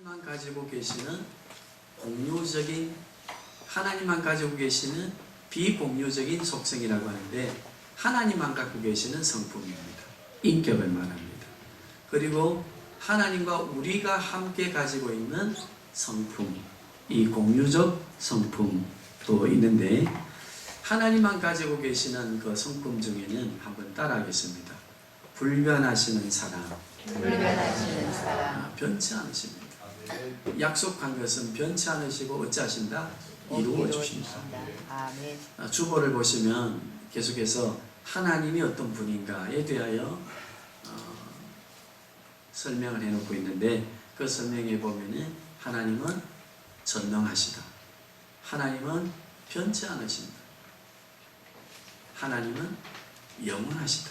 하나님만 가지고 계시는 공유적인, 하나님만 가지고 계시는 비공유적인 속성이라고 하는데, 하나님만 갖고 계시는 성품입니다. 인격을 말합니다. 그리고 하나님과 우리가 함께 가지고 있는 성품, 이 공유적 성품도 있는데, 하나님만 가지고 계시는 그 성품 중에는 한번 따라하겠습니다. 불변하시는 사랑. 불변하시는 사랑. 변치 않으십니다. 약속한 것은 변치 않으시고 어찌하신다? 이루어 주신다. 아멘. 주보를 보시면 계속해서 하나님이 어떤 분인가에 대하여 설명을 해놓고 있는데, 그 설명에 보면은 하나님은 전능하시다. 하나님은 변치 않으신다. 하나님은 영원하시다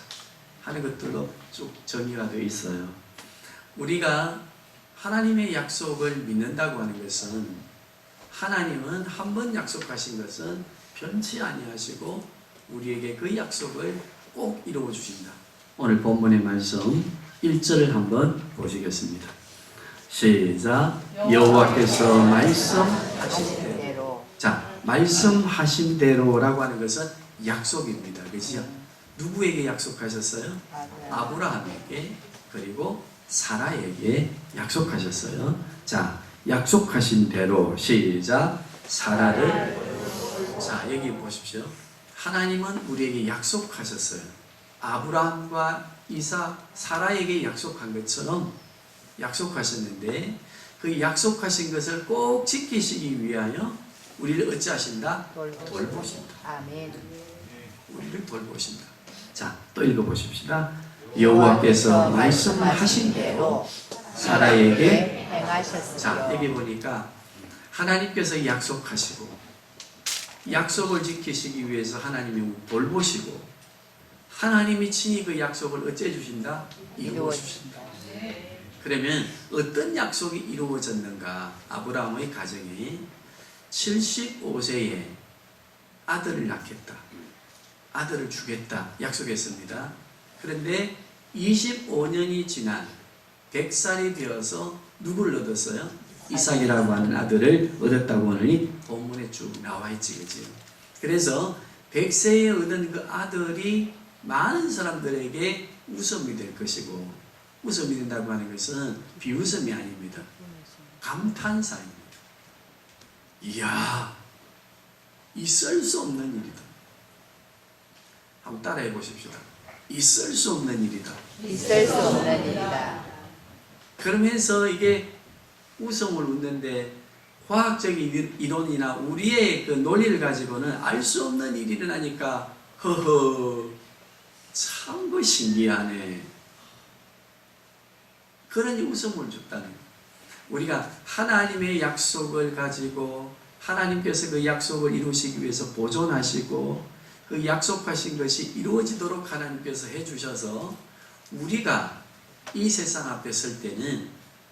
하는 것들로 쭉 정리가 되어 있어요. 우리가 하나님의 약속을 믿는다고 하는 것은, 하나님은 한 번 약속하신 것은 변치 아니하시고 우리에게 그 약속을 꼭 이루어 주신다. 오늘 본문의 말씀 1절을 한번 보시겠습니다. 시작. 여호와께서 말씀하신 대로. 자, 말씀하신 대로라고 하는 것은 약속입니다. 그렇죠? 누구에게 약속하셨어요? 아브라함에게, 그리고 사라에게 약속하셨어요. 자, 약속하신 대로. 시작. 사라를. 자, 여기 보십시오. 하나님은 우리에게 약속하셨어요. 아브라함과 이삭, 사라에게 약속한 것처럼 약속하셨는데, 그 약속하신 것을 꼭 지키시기 위하여 우리를 어찌하신다? 돌보신다. 아멘. 우리를 돌보신다. 자, 또 읽어보십시다. 여호와께서 말씀하신 대로 사라에게 행하셨으며. 자, 여기 보니까 하나님께서 약속하시고, 약속을 지키시기 위해서 하나님이 돌보시고, 하나님이 친히 그 약속을 어찌해 주신다? 이루어 주신다. 그러면 어떤 약속이 이루어졌는가? 아브라함의 가정이 75세에 아들을 낳겠다, 아들을 주겠다 약속했습니다. 그런데 25년이 지난 100살이 되어서 누구를 얻었어요? 이삭이라고 하는 아들을 얻었다고 하니 본문에 쭉 나와 있지, 그죠? 그래서 100세에 얻은 그 아들이 많은 사람들에게 웃음이 될 것이고, 웃음이 된다고 하는 것은 비웃음이 아닙니다. 감탄사입니다. 이야, 있을 수 없는 일이다. 한번 따라해 보십시오. 있을 수 없는 일이다. 있을 수 없는 일이다. 그러면서 이게 웃음을 웃는데, 과학적인 이론이나 우리의 그 논리를 가지고는 알 수 없는 일이 일어나니까 허허, 참 그 신기하네, 그러니 웃음을 줬다는 거예요. 우리가 하나님의 약속을 가지고, 하나님께서 그 약속을 이루시기 위해서 보존하시고, 그 약속하신 것이 이루어지도록 하나님께서 해주셔서, 우리가 이 세상 앞에 설 때는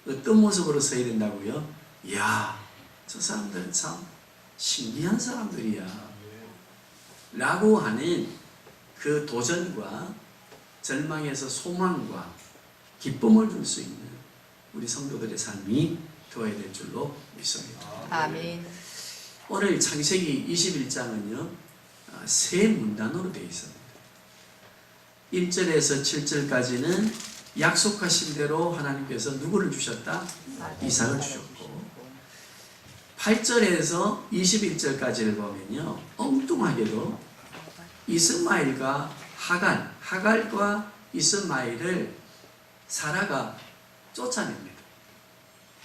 어떤 모습으로 서야 된다고요? 이야, 저 사람들은 참 신기한 사람들이야 라고 하는 그 도전과 절망에서 소망과 기쁨을 줄 수 있는 우리 성도들의 삶이 되어야 될 줄로 믿습니다. 아멘. 오늘 창세기 21장은요 세 문단으로 되어 있습니다. 1절에서 7절까지는 약속하신 대로 하나님께서 누구를 주셨다? 이삭을 주셨고, 8절에서 21절까지를 보면요, 엉뚱하게도 이스마엘과 하갈과 이스마엘을 사라가 쫓아냅니다.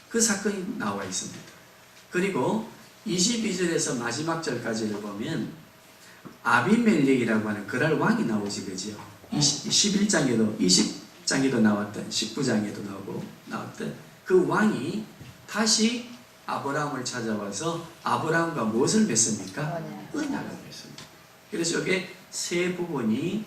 그 사건이 나와 있습니다. 그리고 22절에서 마지막 절까지를 보면 아비멜렉이라고 하는 그랄 왕이 나오지, 그죠? 11장에도 20장에도 나왔던, 19장에도 나왔던 그 왕이 다시 아브라함을 찾아와서 아브라함과 무엇을 맺습니까? 언약을 맺습니다. 그래서 이게 세 부분이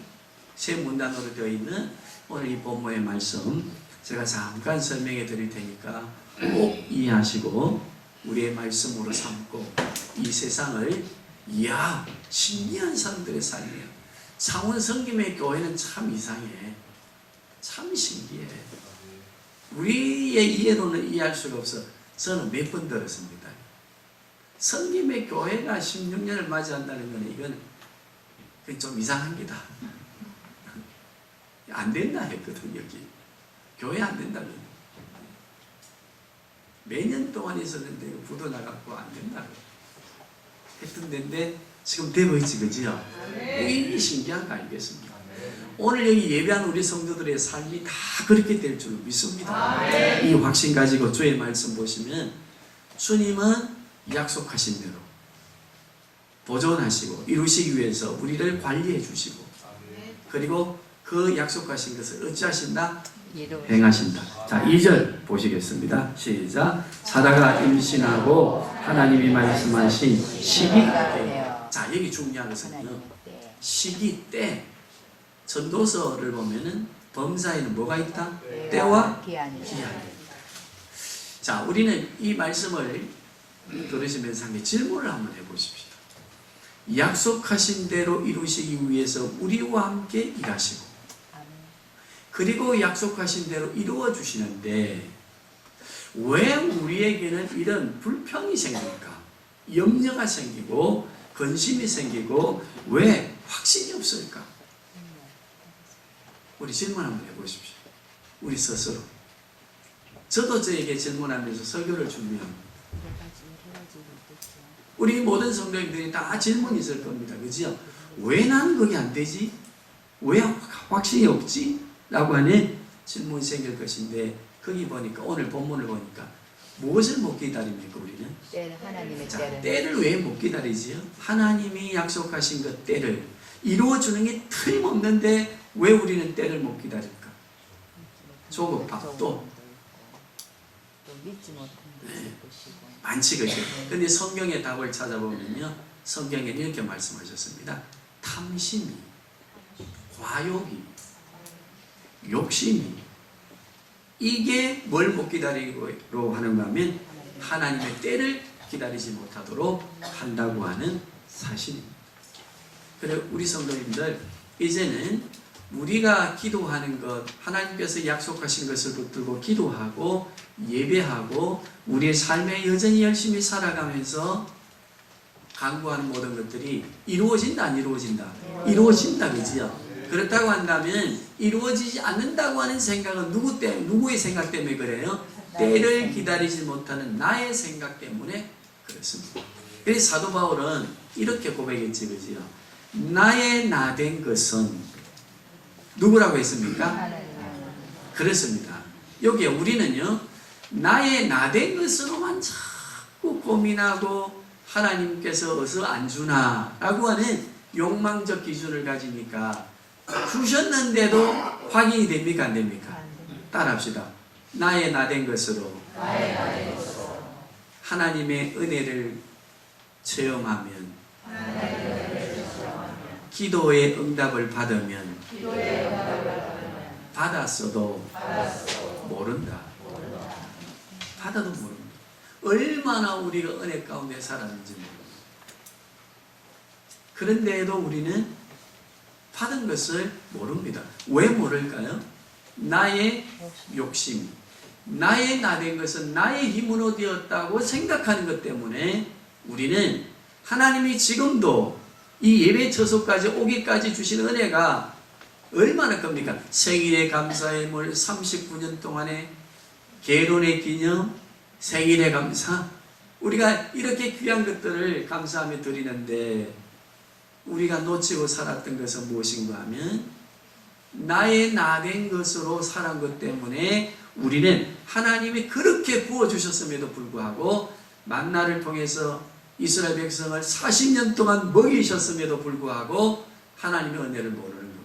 세 문단으로 되어 있는 오늘 이 본문의 말씀, 제가 잠깐 설명해 드릴 테니까 꼭 이해하시고 우리의 말씀으로 삼고, 이 세상을 이야, 신기한 사람들의 삶이에요. 창원 성김의 교회는 참 이상해, 참 신기해. 우리의 이해로는 이해할 수가 없어. 저는 몇 번 들었습니다. 성김의 교회가 16년을 맞이한다는 것은 이건 좀 이상합니다. 안 된다 했거든. 여기 교회 안 된다는 매년 동안 있었는데 부도 나갔고 안 된다고 했던 데인데 지금 되고 있지, 그지요? 이게 신기한 거 아니겠습니까? 오늘 여기 예배한 우리 성도들의 삶이 다 그렇게 될 줄 믿습니다. 이 확신 가지고 주의 말씀 보시면 주님은 약속하신 대로 보존하시고 이루시기 위해서 우리를 관리해 주시고, 그리고 그 약속하신 것을 어찌하신다? 행하신다. 자, 2절 보시겠습니다. 시작. 사라가 임신하고 하나님이 말씀하신 시기 때. 자, 여기 중요한 것은요, 시기 때. 전도서를 보면은 범사에는 뭐가 있다? 때와 기한이. 자, 우리는 이 말씀을 들으시면서 함께 질문을 한번 해보십시오. 약속하신 대로 이루시기 위해서 우리와 함께 일하시고, 그리고 약속하신 대로 이루어 주시는데 왜 우리에게는 이런 불평이 생깁니까? 염려가 생기고 근심이 생기고 왜 확신이 없을까? 우리 질문 한번 해보십시오. 우리 스스로. 저도 저에게 질문하면서 설교를 준비합니다. 우리 모든 성도님들이 다 질문이 있을 겁니다. 그죠? 왜 나는 그게 안 되지? 왜 확신이 없지? 라고 하는 질문이 생길 것인데, 거기 보니까, 오늘 본문을 보니까 무엇을 못 기다립니까, 우리는? 하나님의 때를 왜 못 기다리지요? 하나님이 약속하신 그 때를 이루어주는 게 틀림없는데 왜 우리는 때를 못 기다릴까? 조급함, 또 많지, 그죠? 근데 성경의 답을 찾아보면요, 성경에 이렇게 말씀하셨습니다. 탐심이, 과욕이, 욕심이, 이게 뭘 못 기다리고 하는가 하면 하나님의 때를 기다리지 못하도록 한다고 하는 사실입니다. 그래, 우리 성도님들, 이제는 우리가 기도하는 것, 하나님께서 약속하신 것을 붙들고 기도하고 예배하고 우리의 삶에 여전히 열심히 살아가면서 간구하는 모든 것들이 이루어진다, 안 이루어진다? 이루어진다, 그지요? 그렇다고 한다면 이루어지지 않는다고 하는 생각은 누구의 생각 때문에 그래요? 때를 기다리지 못하는 나의 생각 때문에 그렇습니다. 그래서 사도 바울은 이렇게 고백했지, 그지요? 나의 나된 것은 누구라고 했습니까? 그렇습니다. 여기에 우리는요, 나의 나된 것으로만 자꾸 고민하고 하나님께서 어서 안 주나 라고 하는 욕망적 기준을 가지니까 주셨는데도 확인이 됩니까, 안 됩니까? 따라합시다. 나의 나된 것으로 하나님의 은혜를 체험하면, 기도의 응답을 받으면 받았어도 모른다. 받아도 모릅니다. 얼마나 우리가 은혜 가운데 살았는지 모릅니다. 그런데도 우리는 받은 것을 모릅니다. 왜 모를까요? 나의 욕심, 나의 나된 것은 나의 힘으로 되었다고 생각하는 것 때문에 우리는 하나님이 지금도 이 예배 처소까지 오기까지 주신 은혜가 얼마나 겁니까? 생일의 감사의 물 39년 동안의 결혼의 기념, 생일의 감사, 우리가 이렇게 귀한 것들을 감사하며 드리는데 우리가 놓치고 살았던 것은 무엇인가 하면 나의 나된 것으로 살은 것 때문에 우리는 하나님이 그렇게 부어주셨음에도 불구하고 만나를 통해서 이스라엘 백성을 40년 동안 먹이셨음에도 불구하고 하나님의 은혜를 모르는 겁니다.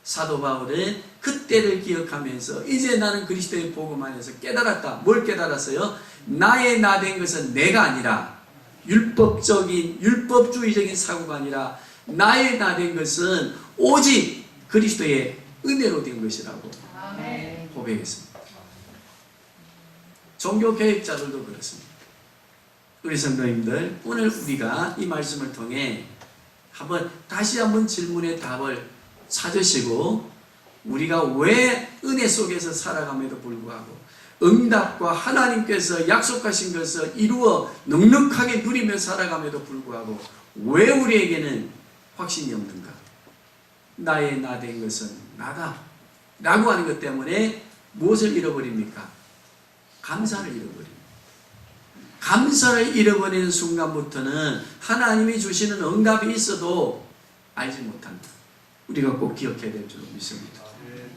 사도 바울은 그때를 기억하면서 이제 나는 그리스도의 복음 안에서 깨달았다. 뭘 깨달았어요? 나의 나된 것은 내가 아니라 율법주의적인 사고가 아니라 나의 나된 것은 오직 그리스도의 은혜로 된 것이라고 고백했습니다. 종교개혁자들도 그렇습니다. 우리 성도님들, 오늘 우리가 이 말씀을 통해 다시 한번 질문의 답을 찾으시고 우리가 왜 은혜 속에서 살아감에도 불구하고 응답과 하나님께서 약속하신 것을 이루어 넉넉하게 누리며 살아감에도 불구하고 왜 우리에게는 확신이 없는가? 나의 나 된 것은 나다 라고 하는 것 때문에 무엇을 잃어버립니까? 감사를 잃어버립니다. 감사를 잃어버리는 순간부터는 하나님이 주시는 응답이 있어도 알지 못한다. 우리가 꼭 기억해야 될 줄 믿습니다.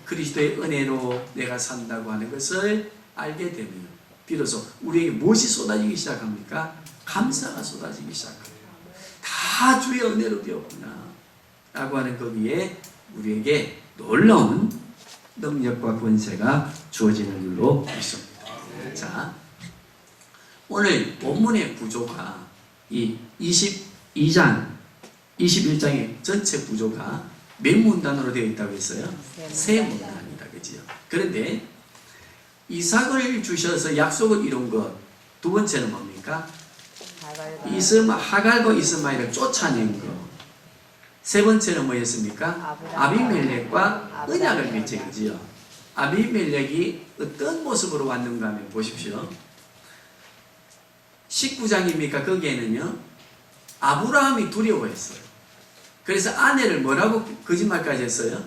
그리스도의 은혜로 내가 산다고 하는 것을 알게 되면 비로소 우리에게 무엇이 쏟아지기 시작합니까? 감사가 쏟아지기 시작합니다. 다 주의 은혜로 되었구나 라고 하는 거기에 우리에게 놀라운 능력과 권세가 주어지는 줄로 믿습니다. 자, 오늘 본문의 구조가 이 22장, 21장의 전체 구조가 몇 문단으로 되어 있다고 했어요? 세 문단이다. 그지요? 그런데 이삭을 주셔서 약속을 이룬 것, 두 번째는 뭡니까? 하갈과 이스마엘을 쫓아낸 것. 세 번째는 뭐였습니까? 아비멜렉과 언약을 맺지. 그지요? 아비멜렉이 어떤 모습으로 왔는가 하면 보십시오. 19장입니까? 거기에는요, 아브라함이 두려워했어요. 그래서 아내를 뭐라고 거짓말까지 했어요?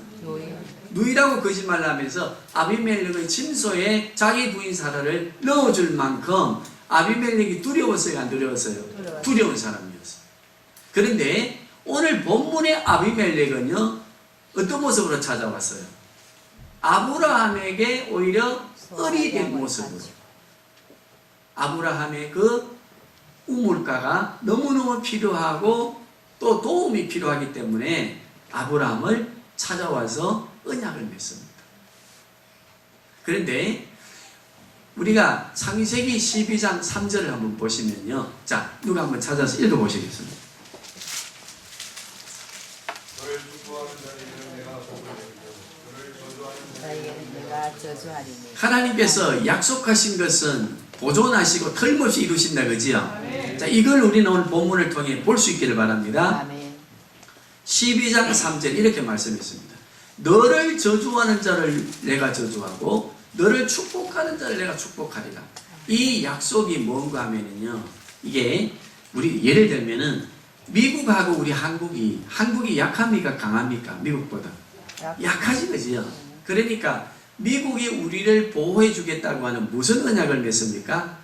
누이라고 거짓말을 하면서 아비멜렉의 침소에 자기 부인 사라를 넣어줄 만큼 아비멜렉이 두려웠어요? 안 두려웠어요? 두려운 사람이었어요. 그런데 오늘 본문의 아비멜렉은요, 어떤 모습으로 찾아왔어요? 아브라함에게 오히려 을이 된 모습으로. 아브라함의 그 우물가가 너무너무 필요하고 또 도움이 필요하기 때문에 아브라함을 찾아와서 언약을 맺습니다. 그런데 우리가 창세기 12장 3절을 한번 보시면요. 자, 누가 한번 찾아서 읽어보시겠습니다. 너를 축복하는 자에게는 내가 복을 내리고 너를 저주하는 내가 저주하리니. 하나님께서 약속하신 것은 보존하시고 틀림없이 이루신다. 그지요? 자, 이걸 우리는 오늘 본문을 통해 볼 수 있기를 바랍니다. 아멘. 12장 3절 이렇게 말씀했습니다. 너를 저주하는 자를 내가 저주하고 너를 축복하는 자를 내가 축복하리라. 이 약속이 뭔가 하면은요, 이게 우리 예를 들면은 미국하고 우리 한국이 약합니까? 강합니까? 미국보다 약하지. 그지요? 그러니까 미국이 우리를 보호해 주겠다고 하는 무슨 언약을 맺습니까?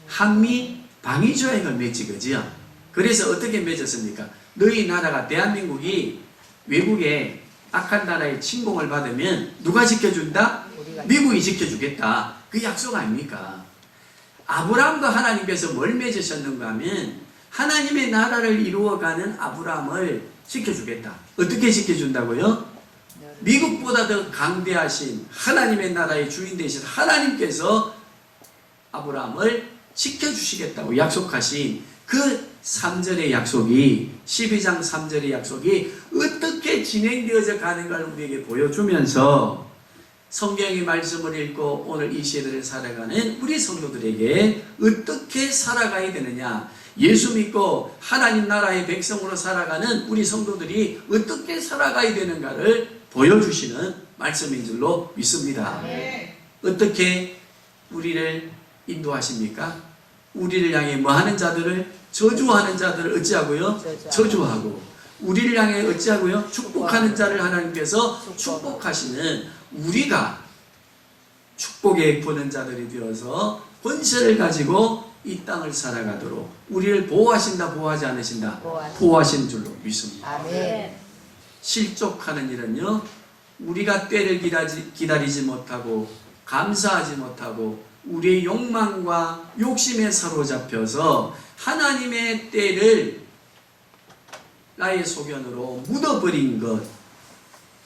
한미 방위 조약을 맺지. 그지요? 그래서 어떻게 맺었습니까? 너희 나라가 대한민국이 외국의 악한 나라의 침공을 받으면 누가 지켜준다? 미국이 지켜주겠다. 그 약속 아닙니까? 아브라함과 하나님께서 뭘 맺으셨는가 하면 하나님의 나라를 이루어가는 아브라함을 지켜주겠다. 어떻게 지켜준다고요? 미국보다 더 강대하신 하나님의 나라의 주인 되신 하나님께서 아브라함을 지켜주시겠다고 약속하신 그 3절의 약속이, 12장 3절의 약속이 어떻게 진행되어져 가는가를 우리에게 보여주면서 성경의 말씀을 읽고 오늘 이 시대를 살아가는 우리 성도들에게 어떻게 살아가야 되느냐, 예수 믿고 하나님 나라의 백성으로 살아가는 우리 성도들이 어떻게 살아가야 되는가를 보여주시는 말씀인 줄로 믿습니다. 어떻게 우리를 인도하십니까? 우리를 향해 뭐하는 자들을, 저주하는 자들을 어찌하고요? 저주하고, 우리를 향해 어찌하고요? 축복하는 자를 하나님께서 축복하시는, 우리가 축복에 보는 자들이 되어서 권세를 가지고 이 땅을 살아가도록 우리를 보호하신다, 보호하지 않으신다? 보호하시는 줄로 믿습니다. 아멘. 실족하는 일은요, 우리가 때를 기다리지 못하고 감사하지 못하고 우리의 욕망과 욕심에 사로잡혀서 하나님의 때를 나의 소견으로 묻어버린 것,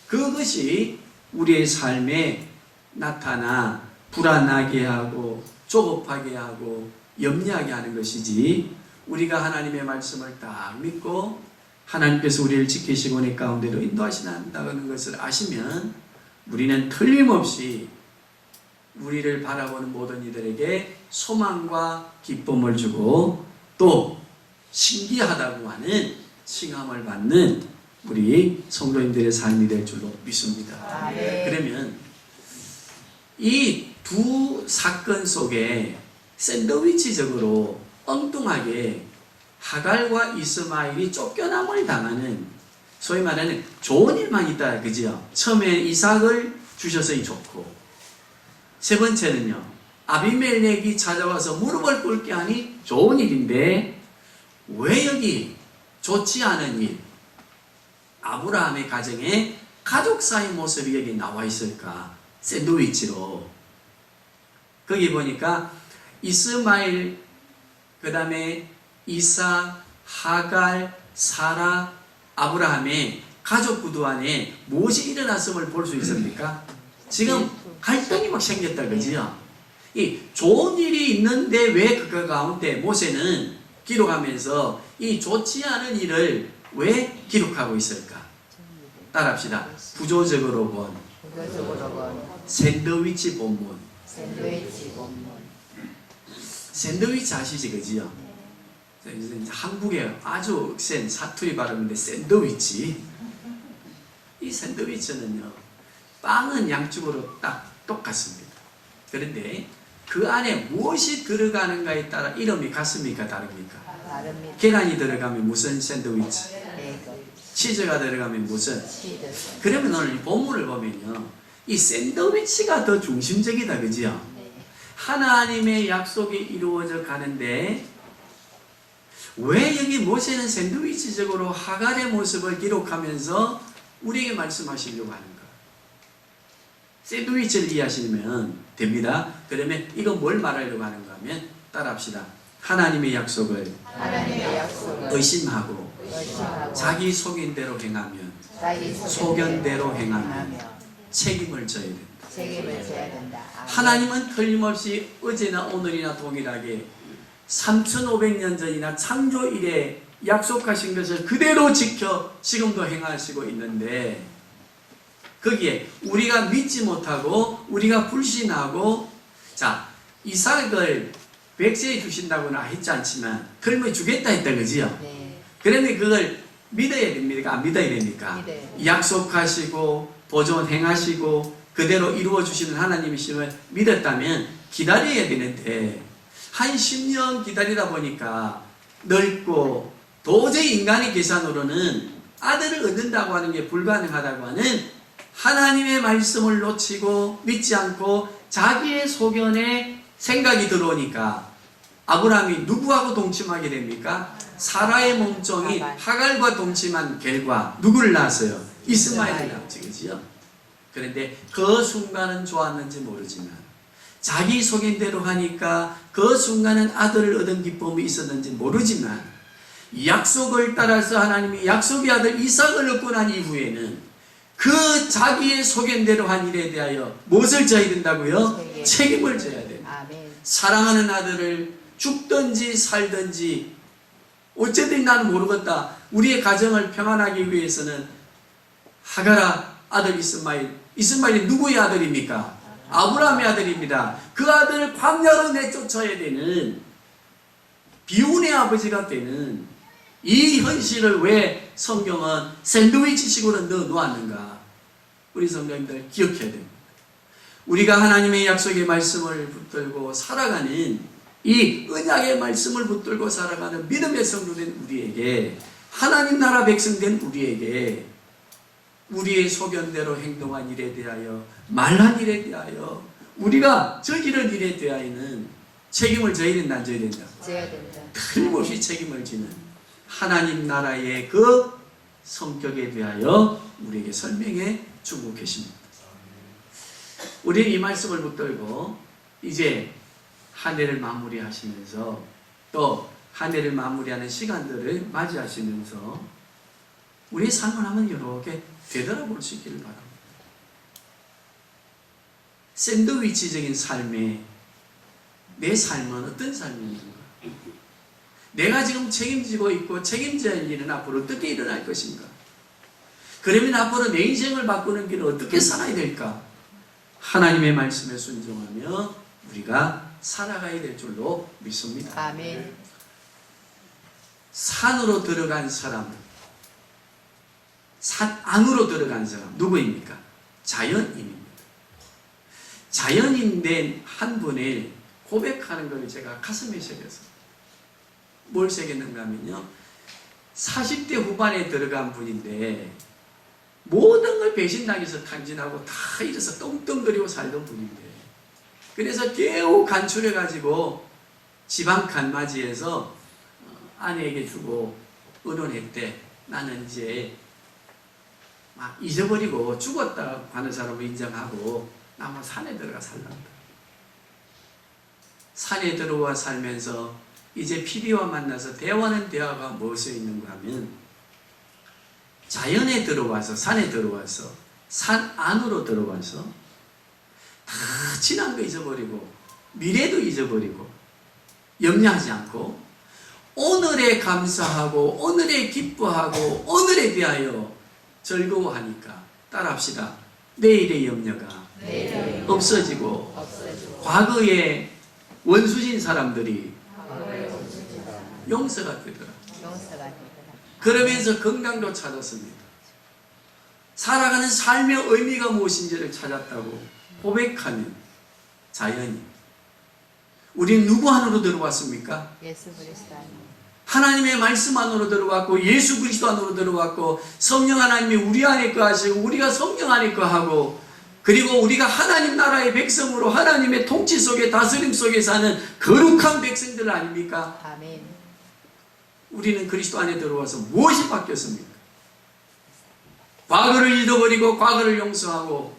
그것이 우리의 삶에 나타나 불안하게 하고 조급하게 하고 염려하게 하는 것이지, 우리가 하나님의 말씀을 딱 믿고 하나님께서 우리를 지키시고 내 가운데로 인도하신다는 것을 아시면 우리는 틀림없이 우리를 바라보는 모든 이들에게 소망과 기쁨을 주고 또 신기하다고 하는 칭함을 받는 우리 성도님들의 삶이 될 줄로 믿습니다. 아멘. 그러면 이 두 사건 속에 샌드위치적으로 엉뚱하게 하갈과 이스마엘이 쫓겨남을 당하는 소위 말하는 좋은 일만 있다. 그죠? 처음에 이삭을 주셔서 좋고, 세 번째는요, 아비멜렉이 찾아와서 무릎을 꿇게 하니 좋은 일인데, 왜 여기 좋지 않은 일, 아브라함의 가정에 가족사의 모습이 여기 나와 있을까? 샌드위치로. 거기 보니까 이스마엘, 그 다음에 이삭, 하갈, 사라, 아브라함의 가족 구도 안에 무엇이 일어났음을 볼 수 있습니까? 지금 갈등이 막 생겼다, 그지요? 이 좋은 일이 있는데 왜 그 가운데 모세는 기록하면서 이 좋지 않은 일을 왜 기록하고 있을까? 따라합시다. 구조적으로 본 구조적으로 본 샌드위치 본문. 샌드위치 본문. 샌드위치 아시지, 그지요? 한국에 아주 센 사투리 발음인데 샌드위치. 이 샌드위치는요, 빵은 양쪽으로 딱 똑같습니다. 그런데 그 안에 무엇이 들어가는가에 따라 이름이 같습니까? 다릅니까? 다릅니다. 계란이 들어가면 무슨 샌드위치? 에그, 치즈가 들어가면 무슨? 치즈. 그러면 오늘 이 본문을 보면요, 이 샌드위치가 더 중심적이다, 그지요? 네. 하나님의 약속이 이루어져 가는데 왜 여기 모세는 샌드위치적으로 하갈의 모습을 기록하면서 우리에게 말씀하시려고 하는가? 샌드위치를 이해하시면 됩니다. 그러면 이건 뭘 말하려고 하는가 하면 따라합시다. 하나님의 약속을 하나님의 약속을 의심하고 의심하고 자기 속인대로 행하면 자기 소견대로 행하면 책임을 져야 된다. 책임을 져야 된다. 아멘. 하나님은 틀림없이 어제나 오늘이나 동일하게 3500년 전이나 창조 이래 약속하신 것을 그대로 지켜 지금도 행하시고 있는데, 거기에 우리가 믿지 못하고 우리가 불신하고, 자, 이삭을 백세에 주신다고는 했지 않지만 굶어 주겠다 했다, 그지요? 네. 그런데 그걸 믿어야 됩니까? 안 믿어야 됩니까? 믿어요. 약속하시고 보존 행하시고 그대로 이루어 주시는 하나님이심을 믿었다면 기다려야 되는데, 한 10년 기다리다 보니까 넓고 도저히 인간의 계산으로는 아들을 얻는다고 하는 게 불가능하다고 하는 하나님의 말씀을 놓치고 믿지 않고 자기의 소견에 생각이 들어오니까 아브라함이 누구하고 동침하게 됩니까? 사라의 몸종이 하갈과 동침한 결과 누구를 낳았어요? 이스마엘을 낳았지, 그지요? 그런데 그 순간은 좋았는지 모르지만 자기 속인대로 하니까 그 순간은 아들을 얻은 기쁨이 있었는지 모르지만 약속을 따라서 하나님이 약속의 아들 이삭을 얻고 난 이후에는 그 자기의 속인대로 한 일에 대하여 무엇을 져야 된다고요? 책임을 져야 된다. 아멘. 사랑하는 아들을 죽든지 살든지 어쨌든 나는 모르겠다. 우리의 가정을 평안하기 위해서는 하가라 아들 이스마엘이 누구의 아들입니까? 아브라함의 아들입니다. 그 아들을 광야로 내쫓아야 되는 비운의 아버지가 되는 이 현실을 왜 성경은 샌드위치식으로 넣어 놓았는가? 우리 성도님들 기억해야 됩니다. 우리가 하나님의 약속의 말씀을 붙들고 살아가는 이 언약의 말씀을 붙들고 살아가는 믿음의 성도된 우리에게, 하나님 나라 백성된 우리에게 우리의 소견대로 행동한 일에 대하여, 말한 일에 대하여, 우리가 저지른 일에 대하여는 책임을 져야 된다, 안 져야 된다? 져야 된다. 틀림없이 책임을 지는 하나님 나라의 그 성격에 대하여 우리에게 설명해 주고 계십니다. 우리는 이 말씀을 붙들고 이제 한 해를 마무리하시면서 또 한 해를 마무리하는 시간들을 맞이하시면서 우리의 삶을 한번 이렇게 되돌아볼 수 있기를 바랍니다. 샌드위치적인 삶에 내 삶은 어떤 삶인가? 내가 지금 책임지고 있고 책임져야 할 일은 앞으로 어떻게 일어날 것인가? 그러면 앞으로 내 인생을 바꾸는 길을 어떻게 살아야 될까? 하나님의 말씀에 순종하며 우리가 살아가야 될 줄로 믿습니다. 아멘. 산으로 들어간 사람, 산 안으로 들어간 사람 누구입니까? 자연인입니다. 자연인 된 한 분의 고백하는 걸 제가 가슴에 새겼어요. 뭘 새겼는가 하면요, 40대 후반에 들어간 분인데 모든 걸 배신당해서 탕진하고 다 이래서 떵떵거리고 살던 분인데, 그래서 겨우 간추려가지고 지방 간맞이에서 아내에게 주고 의논했대. 나는 이제 막 잊어버리고 죽었다고 하는 사람을 인정하고 나 한번 산에 들어가 살란다. 산에 들어와 살면서 이제 피비와 만나서 대화는 대화가 무엇에 있는가 하면, 자연에 들어와서, 산에 들어와서, 산 안으로 들어와서 다 지난 거 잊어버리고 미래도 잊어버리고 염려하지 않고 오늘에 감사하고 오늘에 기뻐하고 오늘에 대하여 즐거워하니까, 따라합시다. 내일의 염려가 없어지고 과거에 원수진 사람들이 용서가 되더라. 그러면서 건강도 찾았습니다. 살아가는 삶의 의미가 무엇인지를 찾았다고 고백하는 자연이. 우리는 누구 안으로 들어왔습니까? 예수 그리스도 안에. 하나님의 말씀 안으로 들어왔고 예수 그리스도 안으로 들어왔고 성령 하나님이 우리 안에 거하시고 우리가 성령 안에 거하고, 그리고 우리가 하나님 나라의 백성으로 하나님의 통치 속에 다스림 속에 사는 거룩한 백성들 아닙니까? 아멘. 우리는 그리스도 안에 들어와서 무엇이 바뀌었습니까? 과거를 잊어버리고 과거를 용서하고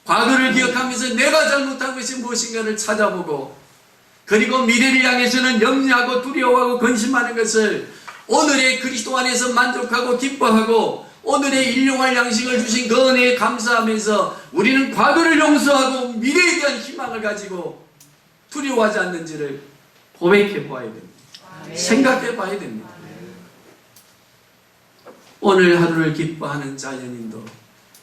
과거를 기억하면서 내가 잘못한 것이 무엇인가를 찾아보고, 그리고 미래를 향해서는 염려하고 두려워하고 근심하는 것을 오늘의 그리스도 안에서 만족하고 기뻐하고 오늘의 일용할 양식을 주신 그 은혜에 감사하면서 우리는 과거를 용서하고 미래에 대한 희망을 가지고 두려워하지 않는지를 고백해 보아야 됩니다. 아멘. 생각해 봐야 됩니다. 오늘 하루를 기뻐하는 자연인도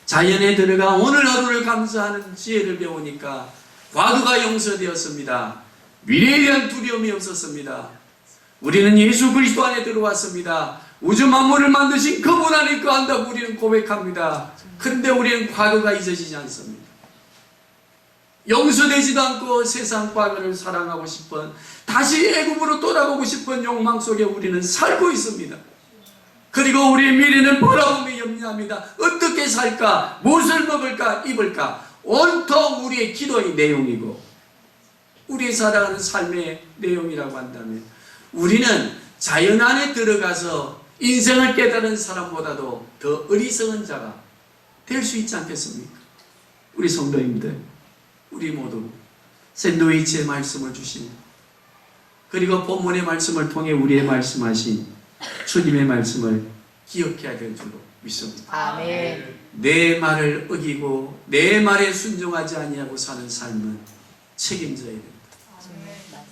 자연에 들어가 오늘 하루를 감사하는 지혜를 배우니까 과거가 용서되었습니다. 미래에 대한 두려움이 없었습니다. 우리는 예수 그리스도 안에 들어왔습니다. 우주 만물을 만드신 그분 안에 거한다고 우리는 고백합니다. 그런데 우리는 과거가 잊어지지 않습니다. 용서되지도 않고 세상 과거를 사랑하고 싶은, 다시 애굽으로 돌아가고 싶은 욕망 속에 우리는 살고 있습니다. 그리고 우리의 미래는 바라보며 염려합니다. 어떻게 살까? 무엇을 먹을까? 입을까? 온통 우리의 기도의 내용이고 우리의 살아가는 삶의 내용이라고 한다면, 우리는 자연 안에 들어가서 인생을 깨달은 사람보다도 더 어리석은 자가 될 수 있지 않겠습니까? 우리 성도님들, 우리 모두 샌드위치의 말씀을 주신, 그리고 본문의 말씀을 통해 우리의 말씀하신 주님의 말씀을 기억해야 될 줄로 믿습니다. 아멘. 내 말을 어기고 내 말에 순종하지 아니하고 사는 삶은 책임져야 됩니다. 맞습니다.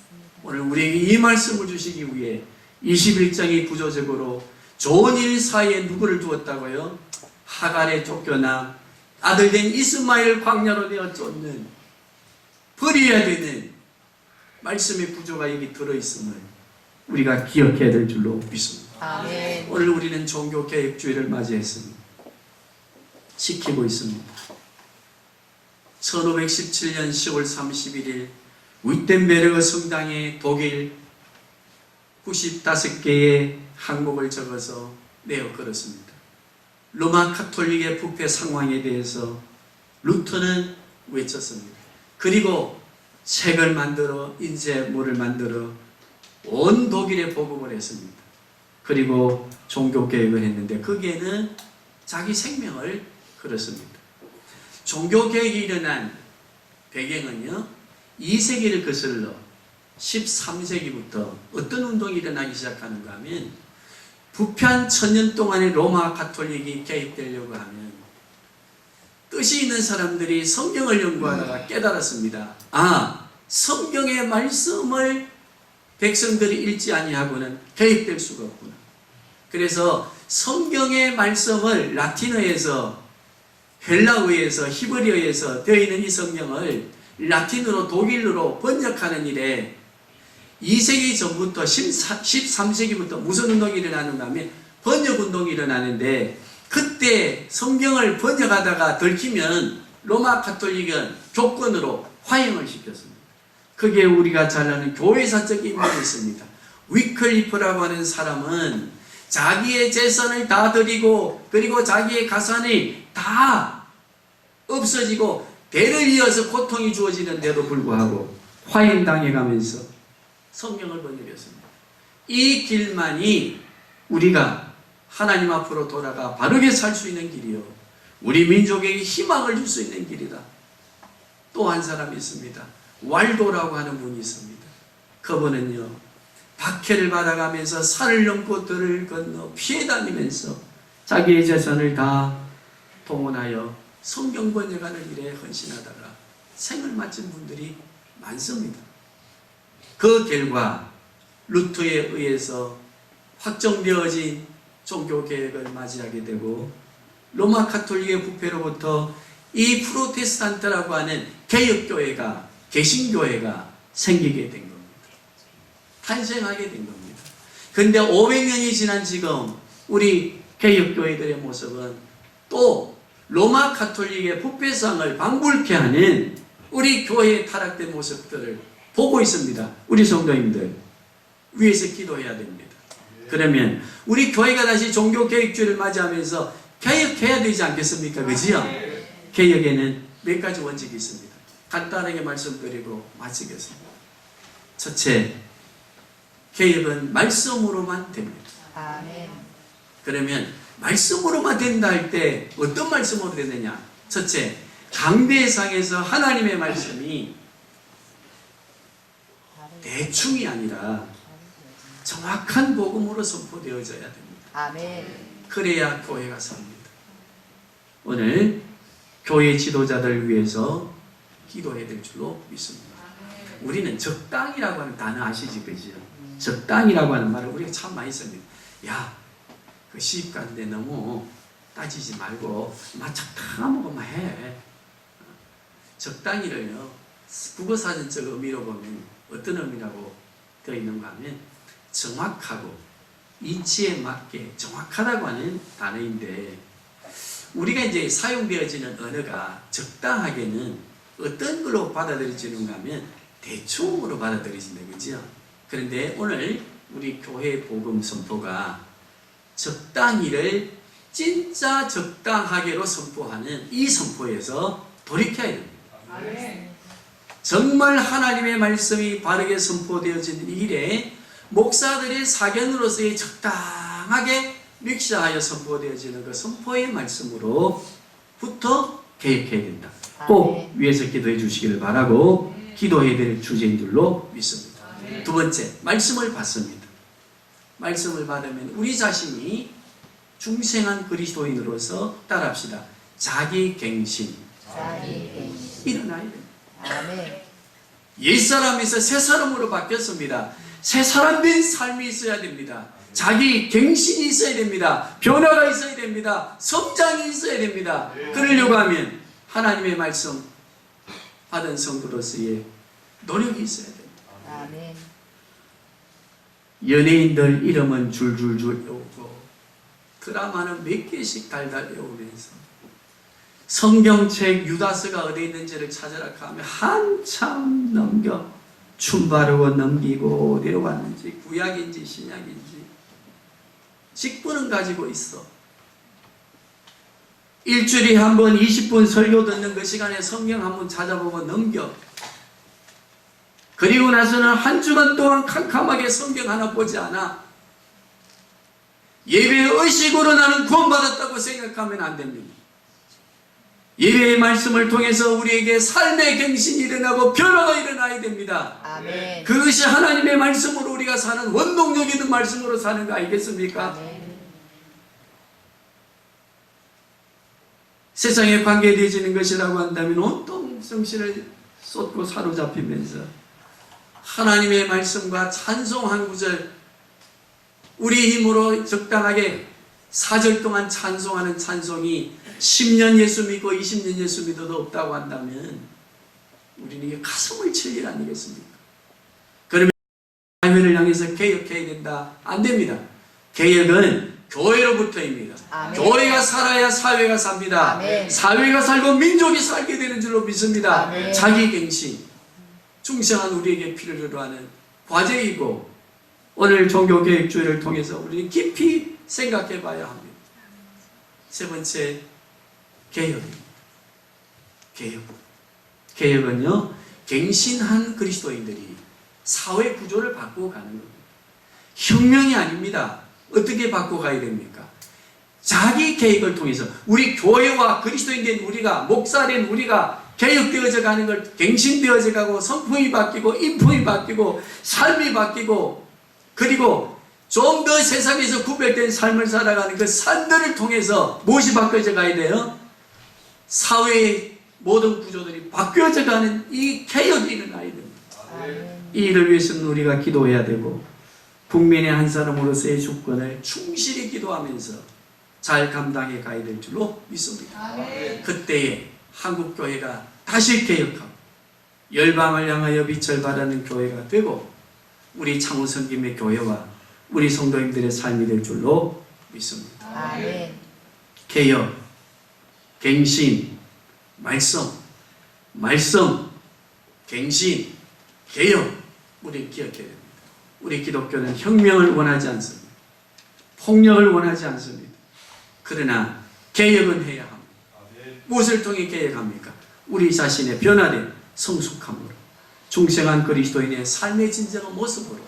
오늘 우리에게 이 말씀을 주시기 위해 21장이 구조적으로 좋은 일 사이에 누구를 두었다고요? 하갈에 쫓겨나 아들된 이스마엘 광야로 되어 쫓는, 버려야 되는 말씀의 구조가 여기 들어있음을 우리가 기억해야 될 줄로 믿습니다. 아멘. 오늘 우리는 종교개혁주의를 맞이했습니다. 지키고 있습니다. 1517년 10월 31일 위텐베르그 성당에 독일 95개의 항목을 적어서 내어 걸었습니다. 로마 카톨릭의 부패 상황에 대해서 루터는 외쳤습니다. 그리고 책을 만들어 인쇄물을 만들어 온 독일에 보급을 했습니다. 그리고 종교개혁을 했는데 거기에는 자기 생명을 걸었습니다. 종교개혁이 일어난 배경은요, 2세기를 거슬러 13세기부터 어떤 운동이 일어나기 시작하는가 하면, 부패한 1000년 동안의 로마 가톨릭이 개입되려고 하면 뜻이 있는 사람들이 성경을 연구하다가 깨달았습니다. 아, 성경의 말씀을 백성들이 읽지 아니하고는 개입될 수가 없구나. 그래서 성경의 말씀을 라틴어에서, 헬라어에서, 히브리어에서 되어 있는 이 성경을 라틴어로 독일어로 번역하는 일에 2세기 전부터 13세기부터 무슨 운동이 일어나는가 하면 번역 운동이 일어나는데, 그때 성경을 번역하다가 들키면 로마 가톨릭은 조건으로 화형을 시켰습니다. 그게 우리가 잘 아는 교회사적 인물이 있습니다. 위클리프라고 하는 사람은 자기의 재산을 다 드리고 그리고 자기의 가산이 다 없어지고 대를 이어서 고통이 주어지는데도 불구하고 화형당해가면서 성경을 번역했습니다. 이 길만이 우리가 하나님 앞으로 돌아가 바르게 살 수 있는 길이요, 우리 민족에게 희망을 줄 수 있는 길이다. 또 한 사람이 있습니다. 왈도라고 하는 분이 있습니다. 그분은요, 박해를 받아가면서 산을 넘고 들을 건너 피해 다니면서 자기의 재산을 다 동원하여 성경 번역하는 일에 헌신하다가 생을 마친 분들이 많습니다. 그 결과 루터에 의해서 확정되어진 종교개혁을 맞이하게 되고 로마 가톨릭의 부패로부터 이 프로테스탄트라고 하는 개혁교회가, 개신교회가 생기게 된 겁니다. 탄생하게 된 겁니다. 그런데 500년이 지난 지금 우리 개혁교회들의 모습은 또 로마 가톨릭의 부패상을 방불케 하는 우리 교회의 타락된 모습들을 보고 있습니다. 우리 성도님들 위해서 기도해야 됩니다. 그러면 우리 교회가 다시 종교개혁주의를 맞이하면서 개혁해야 되지 않겠습니까? 그지요? 개혁에는 몇 가지 원칙이 있습니다. 간단하게 말씀드리고 마치겠습니다. 첫째, 개혁은 말씀으로만 됩니다. 아멘. 그러면 말씀으로만 된다 할 때 어떤 말씀으로 되느냐? 첫째, 강대상에서 하나님의 말씀이 대충이 아니라 정확한 복음으로 선포되어져야 됩니다. 아멘. 그래야 교회가 삽니다. 오늘 교회 지도자들 위해서 기도해야 될 줄로 믿습니다. 우리는 적당이라고 하는 단어 아시지, 그죠? 적당이라고 하는 말을 우리가 참 많이 씁니다. 야, 그 시집가는데 너무 따지지 말고 막 적당한 것만 해. 적당히를요, 국어사전적 의미로 보면 어떤 의미라고 되어 있는가 하면 정확하고 이치에 맞게 정확하다고 하는 단어인데, 우리가 이제 사용되어지는 언어가 적당하게는 어떤 걸로 받아들여지는가 하면 대충으로 받아들여진다, 그죠? 그런데 오늘 우리 교회 복음 선포가 적당히를 진짜 적당하게로 선포하는 이 선포에서 돌이켜야 됩니다. 아멘. 정말 하나님의 말씀이 바르게 선포되어지는 일에 목사들의 사견으로서의 적당하게 믹스하여 선포되어지는 그 선포의 말씀으로부터 개혁해야 된다. 꼭 위에서 기도해 주시기를 바라고 기도해야 될 주제인 줄로 믿습니다. 두 번째, 말씀을 받습니다. 말씀을 받으면 우리 자신이 중생한 그리스도인으로서 따라합시다. 자기갱신. 일어나야 됩니다. 아멘. 옛사람에서 새사람으로 바뀌었습니다. 새사람 된 삶이 있어야 됩니다. 자기 갱신이 있어야 됩니다. 변화가 있어야 됩니다. 성장이 있어야 됩니다. 그러려고 하면 하나님의 말씀 받은 성도로서의 노력이 있어야 됩니다. 아멘. 연예인들 이름은 줄줄줄 외우고 드라마는 몇 개씩 달달 외우면서 성경책 유다서가 어디 있는지를 찾아라 하면 한참 넘겨 춤 바르고 넘기고 어디로 갔는지, 구약인지 신약인지 직분은 가지고 있어. 일주일에 한 번 20분 설교 듣는 그 시간에 성경 한 번 찾아보고 넘겨. 그리고 나서는 한 주간 동안 캄캄하게 성경 하나 보지 않아. 예배의 의식으로 나는 구원받았다고 생각하면 안 됩니다. 예배의 말씀을 통해서 우리에게 삶의 갱신이 일어나고 변화가 일어나야 됩니다. 아멘. 그것이 하나님의 말씀으로 우리가 사는 원동력 있는 말씀으로 사는 거 아니겠습니까? 아멘. 세상에 관계되어지는 것이라고 한다면 온통 정신을 쏟고 사로잡히면서 하나님의 말씀과 찬송 한 구절, 우리 힘으로 적당하게 4절 동안 찬송하는 찬송이 10년 예수 믿고 20년 예수 믿어도 없다고 한다면 우리는 이게 가슴을 칠 일 아니겠습니까? 그러면 교회를 향해서 개혁해야 된다. 안 됩니다. 개혁은 교회로부터입니다. 아멘. 교회가 살아야 사회가 삽니다. 아멘. 사회가 살고 민족이 살게 되는 줄로 믿습니다. 아멘. 자기갱신, 충성한 우리에게 필요로 하는 과제이고 오늘 종교개혁주의를 통해서 우리는 깊이 생각해 봐야 합니다. 세 번째, 개혁입니다. 개혁. 개혁은요, 갱신한 그리스도인들이 사회 구조를 바꾸어 가는 겁니다. 혁명이 아닙니다. 어떻게 바꿔가야 됩니까? 자기 개혁을 통해서 우리 교회와 그리스도인된 우리가, 목사된 우리가 개혁되어져 가는 걸, 갱신되어져 가고 성품이 바뀌고 인품이 바뀌고 삶이 바뀌고, 그리고 좀 더 세상에서 구별된 삶을 살아가는 그 삶들을 통해서 무엇이 바뀌어져 가야 돼요? 사회의 모든 구조들이 바뀌어져 가는 이 개혁이 일어나야 됩니다. 아멘. 이 일을 위해서는 우리가 기도해야 되고 국민의 한 사람으로서의 주권을 충실히 기도하면서 잘 감당해 가야 될 줄로 믿습니다. 그때에 한국교회가 다시 개혁하고 열방을 향하여 빛을 발하는 교회가 되고 우리 창호성김의 교회와 우리 성도님들의 삶이 될 줄로 믿습니다. 아멘. 개혁, 갱신, 말씀, 갱신, 개혁, 우리 기억해야 됩니다. 우리 기독교는 혁명을 원하지 않습니다. 폭력을 원하지 않습니다. 그러나 개혁은 해야 합니다. 무엇을 통해 개혁합니까? 우리 자신의 변화된 성숙함으로, 중생한 그리스도인의 삶의 진정한 모습으로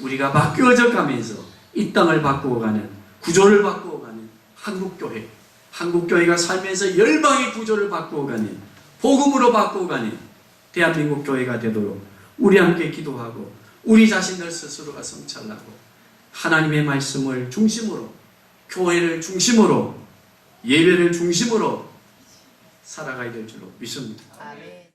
우리가 바뀌어져 가면서 이 땅을 바꾸어가는, 구조를 바꾸어가는 한국교회, 한국교회가 살면서 열방의 구조를 바꾸어가는, 복음으로 바꾸어가는 대한민국 교회가 되도록 우리 함께 기도하고 우리 자신들 스스로가 성찰하고 하나님의 말씀을 중심으로, 교회를 중심으로, 예배를 중심으로 살아가야 될 줄로 믿습니다. 아멘.